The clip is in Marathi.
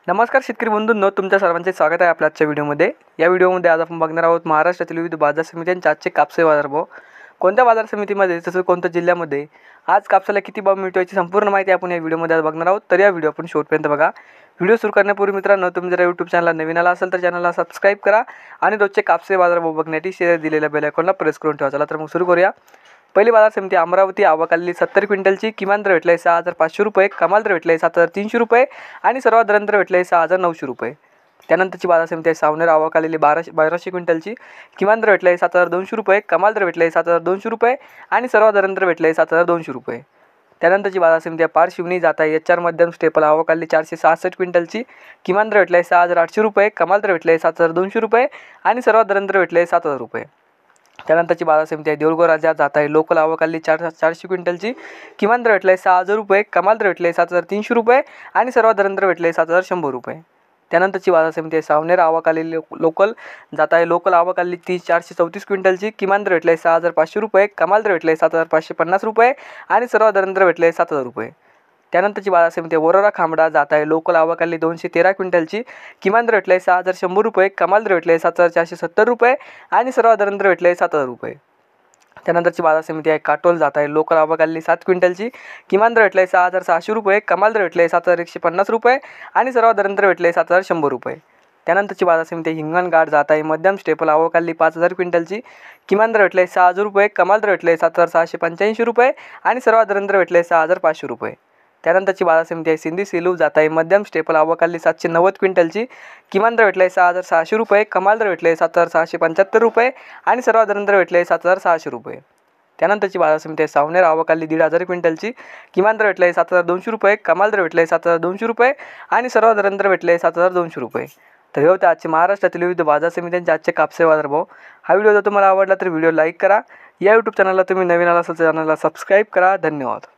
नमस्कार शेतकरी बंधूंनो, तुमच्या सर्वांचे स्वागत आहे आपल्या आजच्या व्हिडिओमध्ये। या व्हिडिओमध्ये आज आपण बघणार आहोत महाराष्ट्रातील विविध बाजार समित्यांचे आजचे कापसाचे बाजारभाव। कोणत्या बाजार समितीमध्ये तसंच कोणत्या जिल्ह्यामध्ये आज कापसाला किती भाव मिळतो याची संपूर्ण माहिती आपण या व्हिडिओमध्ये आज बघणार आहोत। तर या व्हिडिओ आपण शेवटपर्यंत बघा। व्हिडिओ सुरू करण्यापूर्वी मित्रांनो, तुम्ही जर यूट्यूब चॅनलला नवीन आला असाल तर चॅनलला सबस्क्राईब करा आणि रोजचे कापसाचे बाजारभाव बघण्यासाठी शेअर दिलेल्या बेल आयकॉनला प्रेस करून ठेवा। चला तर मग सुरू करूया। पहिली बाजार समिती अमरावती, आवक आलेली 70 क्विंटलची, किमान दर भेटला 6500 रुपये, कमाल दर भेटला 7300 रुपये आणि सर्वात दर भेटला 6900 रुपये। त्यानंतरची बाजार समिती आहे सावनेर, आवक आलेली 1200 क्विंटलची, किमान दर भेटला 7200 रुपये, कमाल दर भेटला 7200 रुपये आणि सर्वात दर भेटला 7200 रुपये। त्यानंतरची बाजार समिती आहे पारशिवनी, जात आहे HR मध्यम स्टेपल, आवक आलेली 466 क्विंटलची, किमान दर भेटला 6800 रुपये, कमाल दर भेटला 7200 रुपये आणि सर्वात दर भेटला 7000 रुपये। त्यानंतरची बाजार समिती आहे देऊळगाव राजा, जात आहे लोकल, आवक आलेली 400 क्विंटलची, किमान दर भेटला 6000 रुपये, कमाल दर भेटला 7300 रुपये आणि सर्वात दर भेटला 7100 रुपये। त्यानंतरची बाजार समिती आहे सावनेर, आवक आलेली लोकल, जात आहे लोकल, आवक आलेली 434 क्विंटलची, किमान दर भेटला 6500 रुपये, कमाल दर भेटला 7550 रुपये आणि सर्वात दर भेटला 7000 रुपये। त्यानंतरची बाजार समिती आहे वरोरा खामडा, जात आहे लोकल, आवक आलेली 213 क्विंटलची, किमान दर भेटला 6100 रुपये, कमाल दर भेटला 7470 रुपये आणि सर्वात दर भेटला 7000 रुपये। त्यानंतरची बाजार समिती आहे काटोल, जात आहे लोकल, आवक आलेली 7 क्विंटलची, किमान दर भेटला 6600 रुपये, कमाल दर भेटला 7150 रुपये आणि सर्वात दर भेटला 7100 रुपये। त्यानंतरची बाजार समिती आहे हिंगणघाट, जात आहे मध्यम स्टेपल, आवक आलेली 5000 क्विंटलची, किमान दर भेटला 6000 रुपये, कमाल दर भेटला 7685 रुपये आणि सर्वात दर भेटला 6500 रुपये। त्यानंतरची बाजार समिती आहे सिंधी सेलू, जात आहे मध्यम स्टेपल, आवक आलेली 790 क्विंटलची, किमान दर भेटला 6600 रुपये, कमाल दर भेटला 7675 रुपये आणि सर्वात दर भेटला 7600 रुपये। त्यानंतरची बाजार समिती आहे सावनेर, आवक आलेली 1500 क्विंटलची, किमान दर भेटला 7200 रुपये, कमाल दर भेटला 7200 रुपये आणि सर्वात दर भेटला 7200 रुपये। तर हे होते आजचे महाराष्ट्रातील विविध बाजार समित्यांचे आजचे कापसाचे बाजारभाव। हा व्हिडिओ जर तुम्हाला आवडला तर व्हिडिओ लाईक करा। या यूट्यूब चॅनलला तुम्ही नवीन आला असाल तर चॅनलला सबस्क्राईब करा। धन्यवाद।